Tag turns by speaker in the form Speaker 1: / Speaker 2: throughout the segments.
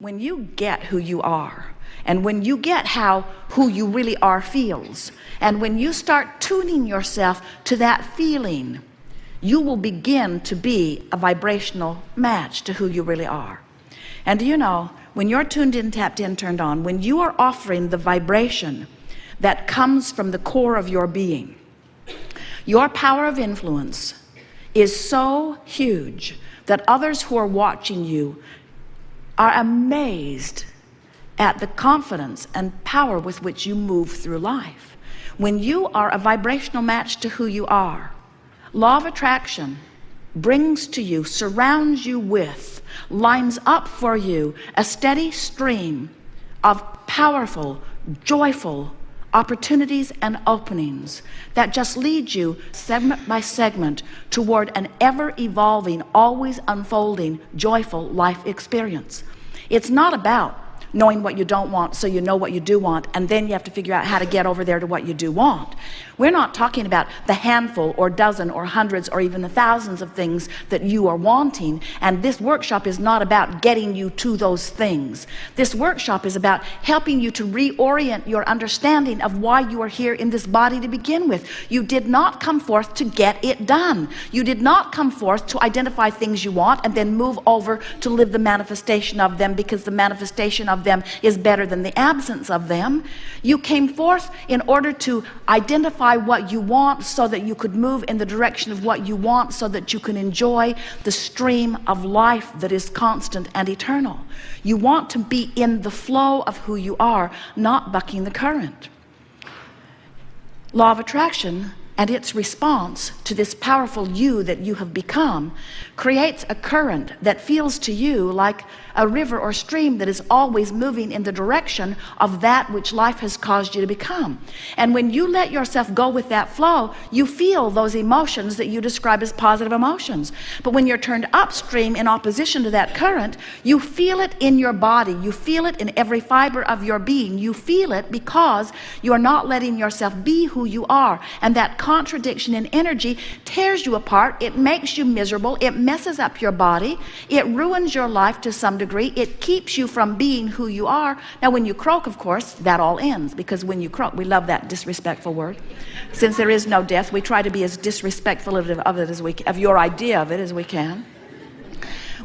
Speaker 1: When you get who you are, and when you get how who you really are feels, and when you start tuning yourself to that feeling, you will begin to be a vibrational match to who you really are. And do you know, when you're tuned in, tapped in, turned on, when you are offering the vibration that comes from the core of your being, your power of influence is so huge that others who are watching you are amazed at the confidence and power with which you move through life. When you are a vibrational match to who you are, law of attraction brings to you, surrounds you with, lines up for you a steady stream of powerful, joyful opportunities and openings that just lead you segment by segment toward an ever-evolving, always unfolding, joyful life experience. It's not about knowing what you don't want so you know what you do want, and then you have to figure out how to get over there to what you do want. We're not talking about the handful or dozen or hundreds or even the thousands of things that you are wanting, and this workshop is not about getting you to those things. This workshop is about helping you to reorient your understanding of why you are here in this body to begin with. You did not come forth to get it done. You did not come forth to identify things you want and then move over to live the manifestation of them, because the manifestation of them is better than the absence of them. You came forth in order to identify what you want so that you could move in the direction of what you want, so that you can enjoy the stream of life that is constant and eternal. You want to be in the flow of who you are, not bucking the current. Law of attraction and its response to this powerful you that you have become creates a current that feels to you like a river or stream that is always moving in the direction of that which life has caused you to become. And when you let yourself go with that flow, you feel those emotions that you describe as positive emotions. But when you're turned upstream in opposition to that current, you feel it in your body. You feel it in every fiber of your being. You feel it because you are not letting yourself be who you are. And that contradiction in energy tears you apart. It makes you miserable. It messes up your body. It ruins your life to some degree. It keeps you from being who you are. Now, when you croak, of course, that all ends, because when you croak, we love that disrespectful word. Since there is no death, we try to be as disrespectful of it as we can, of your idea of it as we can.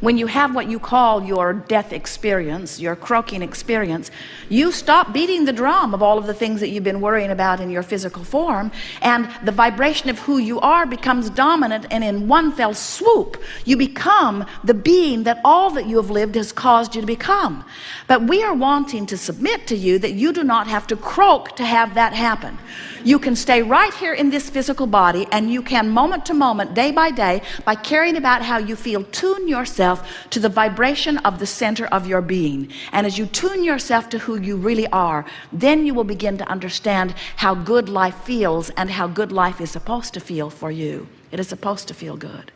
Speaker 1: When you have what you call your death experience, your croaking experience, you stop beating the drum of all of the things that you've been worrying about in your physical form, and the vibration of who you are becomes dominant, and in one fell swoop, you become the being that all that you have lived has caused you to become. But we are wanting to submit to you that you do not have to croak to have that happen. You can stay right here in this physical body, and you can moment to moment, day by day, by caring about how you feel, tune yourself to the vibration of the center of your being. And as you tune yourself to who you really are, then you will begin to understand how good life feels and how good life is supposed to feel for you. It is supposed to feel good.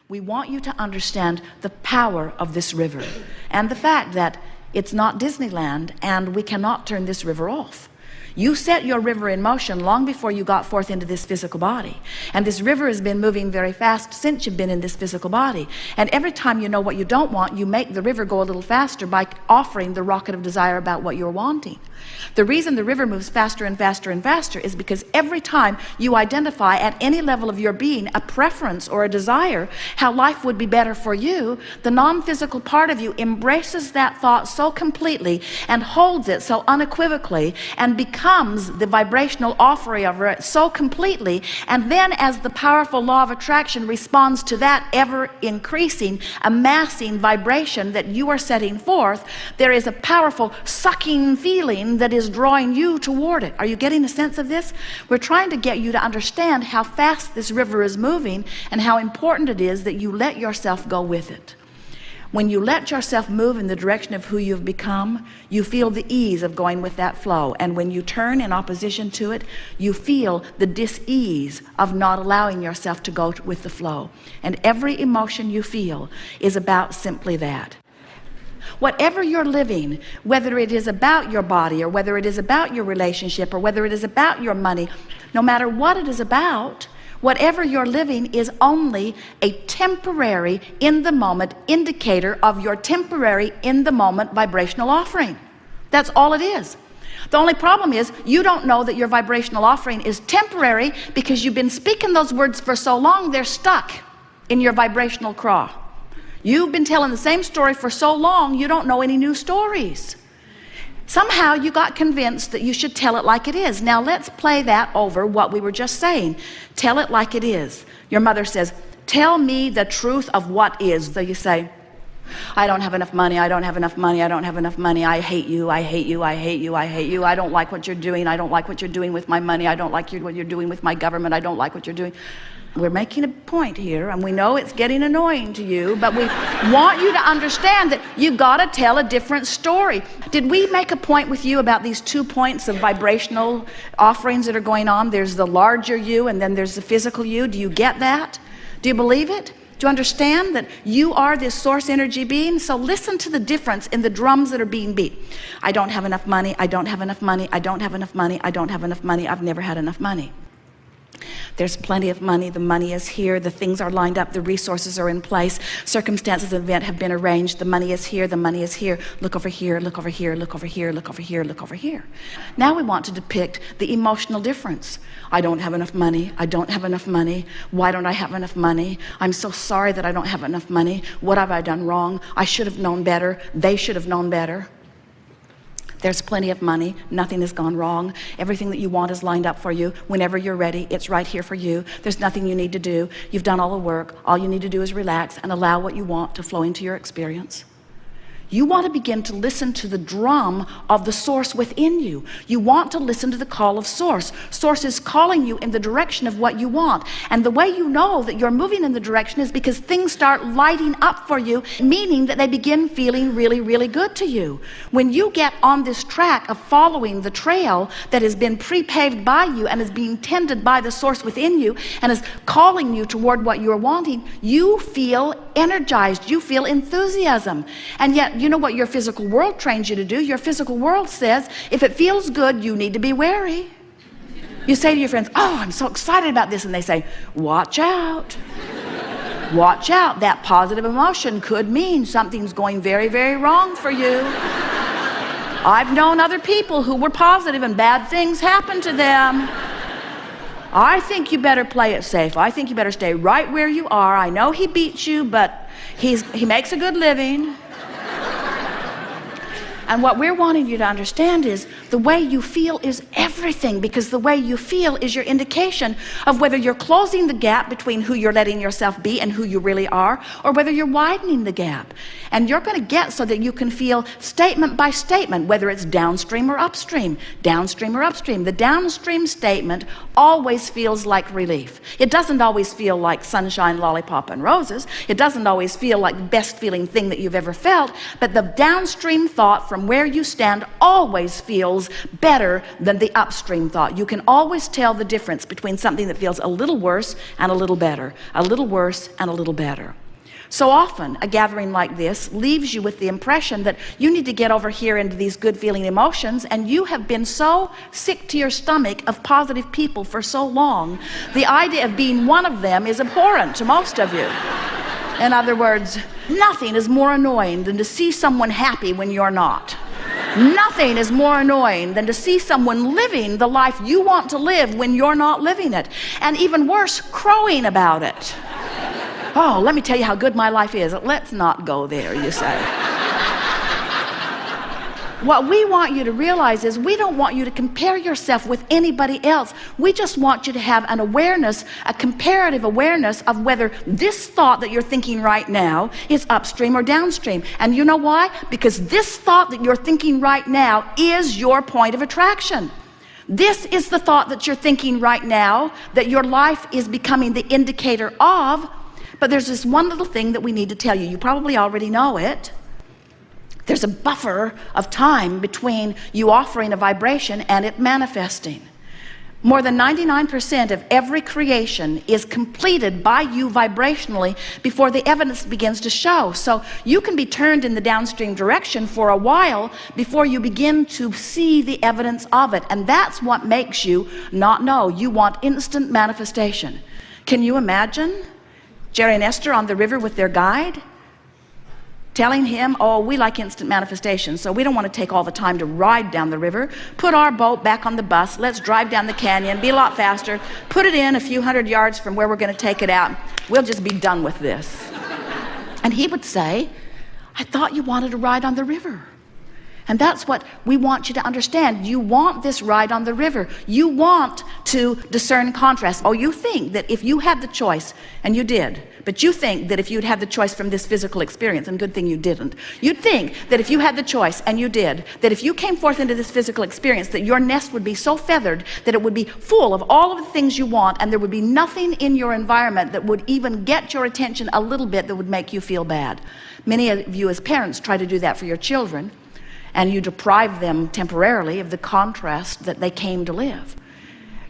Speaker 1: We want you to understand the power of this river and the fact that it's not Disneyland, and we cannot turn this river off. You set your river in motion long before you got forth into this physical body. And this river has been moving very fast since you've been in this physical body. And every time you know what you don't want, you make the river go a little faster by offering the rocket of desire about what you're wanting. The reason the river moves faster and faster and faster is because every time you identify at any level of your being a preference or a desire how life would be better for you, the non-physical part of you embraces that thought so completely and holds it so unequivocally and becomes the vibrational offering of it so completely. And then as the powerful law of attraction responds to that ever increasing, amassing vibration that you are setting forth, there is a powerful sucking feeling that is drawing you toward it. Are you getting a sense of this? We're trying to get you to understand how fast this river is moving and how important it is that you let yourself go with it. When you let yourself move in the direction of who you've become, you feel the ease of going with that flow. And when you turn in opposition to it, you feel the dis-ease of not allowing yourself to go with the flow. And every emotion you feel is about simply that. Whatever you're living, whether it is about your body or whether it is about your relationship or whether it is about your money, no matter what it is about, Whatever you're living is only a temporary, in the moment indicator of your temporary, in the moment vibrational offering. That's all it is. The only problem is you don't know that your vibrational offering is temporary because you've been speaking those words for so long, they're stuck in your vibrational craw. You've been telling the same story for so long, you don't know any new stories. Somehow you got convinced that you should tell it like it is. Now let's play that over what we were just saying. Tell it like it is. Your mother says, tell me the truth of what is. So you say, I don't have enough money, I don't have enough money, I don't have enough money, I hate you, I hate you, I hate you, I hate you, I don't like what you're doing, I don't like what you're doing with my money, I don't like what you're doing with my government, I don't like what you're doing. We're making a point here, and we know it's getting annoying to you, but we want you to understand that you got to tell a different story. Did we make a point with you about these 2 points of vibrational offerings that are going on? There's the larger you, and then there's the physical you. Do you get that? Do you believe it? Do you understand that you are this source energy being? So listen to the difference in the drums that are being beat. I don't have enough money, I don't have enough money, I don't have enough money, I don't have enough money, I've never had enough money. There's plenty of money, the money is here, the things are lined up, the resources are in place, circumstances and events have been arranged, the money is here, the money is here, look over here, look over here, look over here, look over here, look over here. Now we want to depict the emotional difference. I don't have enough money, I don't have enough money, why don't I have enough money? I'm so sorry that I don't have enough money, what have I done wrong? I should have known better, they should have known better. There's plenty of money, nothing has gone wrong, everything that you want is lined up for you. Whenever you're ready, it's right here for you. There's nothing you need to do. You've done all the work. All you need to do is relax and allow what you want to flow into your experience. You want to begin to listen to the drum of the source within you. You want to listen to the call of source. Source is calling you in the direction of what you want. And the way you know that you're moving in the direction is because things start lighting up for you, meaning that they begin feeling really, really good to you. When you get on this track of following the trail that has been pre-paved by you and is being tended by the source within you and is calling you toward what you're wanting, you feel energized, you feel enthusiasm. And yet, you know what your physical world trains you to do? Your physical world says, if it feels good, you need to be wary. You say to your friends, oh, I'm so excited about this. And they say, watch out. Watch out. That positive emotion could mean something's going very, very wrong for you. I've known other people who were positive and bad things happened to them. I think you better play it safe. I think you better stay right where you are. I know he beats you, but he makes a good living. And what we're wanting you to understand is the way you feel is everything, because the way you feel is your indication of whether you're closing the gap between who you're letting yourself be and who you really are, or whether you're widening the gap. And you're going to get so that you can feel statement by statement, whether it's downstream or upstream, downstream or upstream. The downstream statement always feels like relief. It doesn't always feel like sunshine, lollipop, and roses. It doesn't always feel like the best feeling thing that you've ever felt, but the downstream thought from where you stand always feels better than the upstream thought. You can always tell the difference between something that feels a little worse and a little better, a little worse and a little better. So often a gathering like this leaves you with the impression that you need to get over here into these good feeling emotions, and you have been so sick to your stomach of positive people for so long, the idea of being one of them is abhorrent to most of you. In other words, nothing is more annoying than to see someone happy when you're not. Nothing is more annoying than to see someone living the life you want to live when you're not living it. And even worse, crowing about it. Oh, let me tell you how good my life is. Let's not go there, you say. What we want you to realize is we don't want you to compare yourself with anybody else. We just want you to have an awareness, a comparative awareness of whether this thought that you're thinking right now is upstream or downstream. And you know why? Because this thought that you're thinking right now is your point of attraction. This is the thought that you're thinking right now that your life is becoming the indicator of. But there's this one little thing that we need to tell you. You probably already know it. There's a buffer of time between you offering a vibration and it manifesting. More than 99% of every creation is completed by you vibrationally before the evidence begins to show. So you can be turned in the downstream direction for a while before you begin to see the evidence of it. And that's what makes you not know. You want instant manifestation. Can you imagine Jerry and Esther on the river with their guide, telling him, oh, we like instant manifestation, so we don't want to take all the time to ride down the river. Put our boat back on the bus. Let's drive down the canyon, be a lot faster. Put it in a few hundred yards from where we're going to take it out. We'll just be done with this. And he would say, I thought you wanted to ride on the river. And that's what we want you to understand. You want this ride on the river. You want to discern contrast. Oh, you think that if you had the choice, and you did, but you think that if you'd had the choice from this physical experience, and good thing you didn't, you'd think that if you had the choice, and you did, that if you came forth into this physical experience, that your nest would be so feathered that it would be full of all of the things you want, and there would be nothing in your environment that would even get your attention a little bit that would make you feel bad. Many of you as parents try to do that for your children, and you deprive them temporarily of the contrast that they came to live.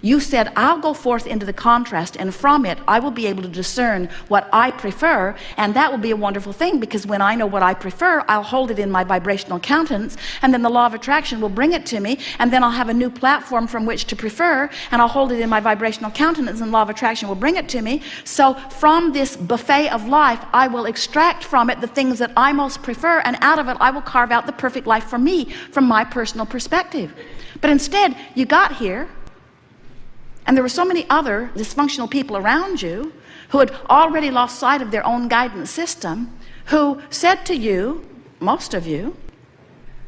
Speaker 1: You said, I'll go forth into the contrast, and from it I will be able to discern what I prefer, and that will be a wonderful thing, because when I know what I prefer, I'll hold it in my vibrational countenance, and then the law of attraction will bring it to me, and then I'll have a new platform from which to prefer, and I'll hold it in my vibrational countenance, and the law of attraction will bring it to me. So from this buffet of life, I will extract from it the things that I most prefer, and out of it I will carve out the perfect life for me from my personal perspective. But instead, you got here, and there were so many other dysfunctional people around you who had already lost sight of their own guidance system, who said to you, most of you,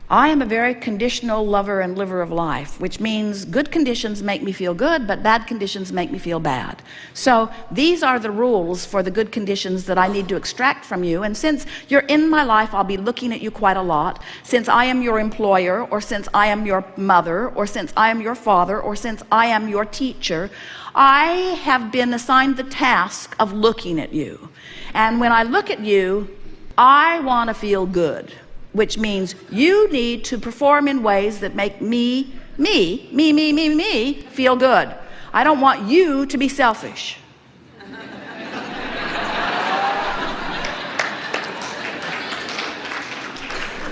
Speaker 1: I am a very conditional lover and liver of life, which means good conditions make me feel good, but bad conditions make me feel bad. So these are the rules for the good conditions that I need to extract from you. And since you're in my life, I'll be looking at you quite a lot. Since I am your employer, or since I am your mother, or since I am your father, or since I am your teacher, I have been assigned the task of looking at you. And when I look at you, I want to feel good, which means you need to perform in ways that make me feel good. I don't want you to be selfish.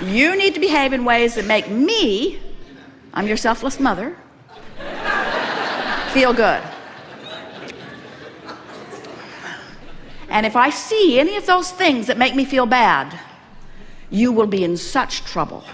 Speaker 1: You need to behave in ways that make me, I'm your selfless mother, feel good. And if I see any of those things that make me feel bad, you will be in such trouble.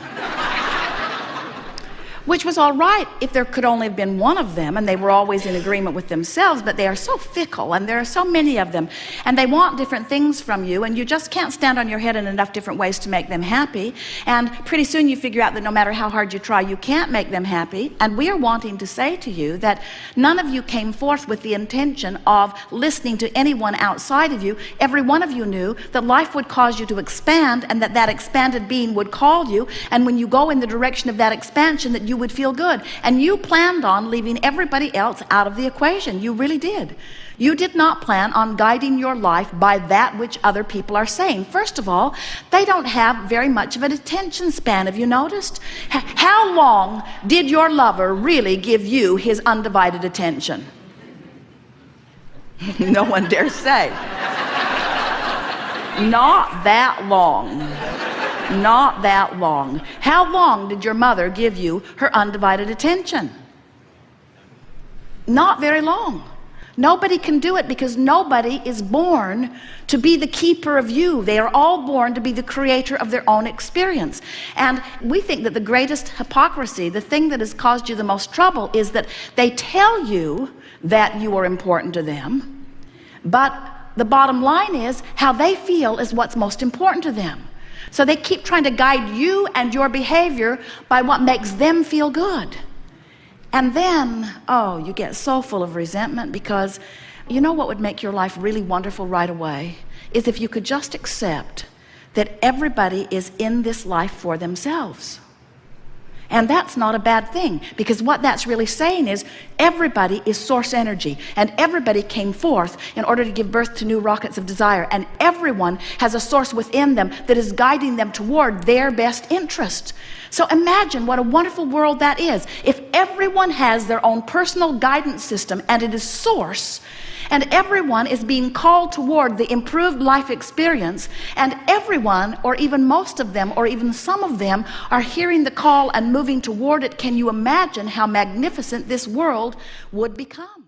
Speaker 1: Which was all right if there could only have been one of them and they were always in agreement with themselves, but they are so fickle, and there are so many of them, and they want different things from you, and you just can't stand on your head in enough different ways to make them happy. And pretty soon you figure out that no matter how hard you try, you can't make them happy. And we are wanting to say to you that none of you came forth with the intention of listening to anyone outside of you. Every one of you knew that life would cause you to expand, and that that expanded being would call you, and when you go in the direction of that expansion, that you would feel good. And you planned on leaving everybody else out of the equation. You really did. You did not plan on guiding your life by that which other people are saying. First of all, they don't have very much of an attention span. Have you noticed? How long did your lover really give you his undivided attention? No one dares say. Not that long. Not that long. How long did your mother give you her undivided attention? Not very long. Nobody can do it, because nobody is born to be the keeper of you. They are all born to be the creator of their own experience. And we think that the greatest hypocrisy, the thing that has caused you the most trouble, is that they tell you that you are important to them, but the bottom line is how they feel is what's most important to them. So they keep trying to guide you and your behavior by what makes them feel good. And then, oh, you get so full of resentment, because you know what would make your life really wonderful right away is if you could just accept that everybody is in this life for themselves. And that's not a bad thing, because what that's really saying is everybody is source energy, and everybody came forth in order to give birth to new rockets of desire, and everyone has a source within them that is guiding them toward their best interest. So imagine what a wonderful world that is. If everyone has their own personal guidance system and it is source, and everyone is being called toward the improved life experience, and everyone, or even most of them, or even some of them, are hearing the call and moving toward it, can you imagine how magnificent this world would become?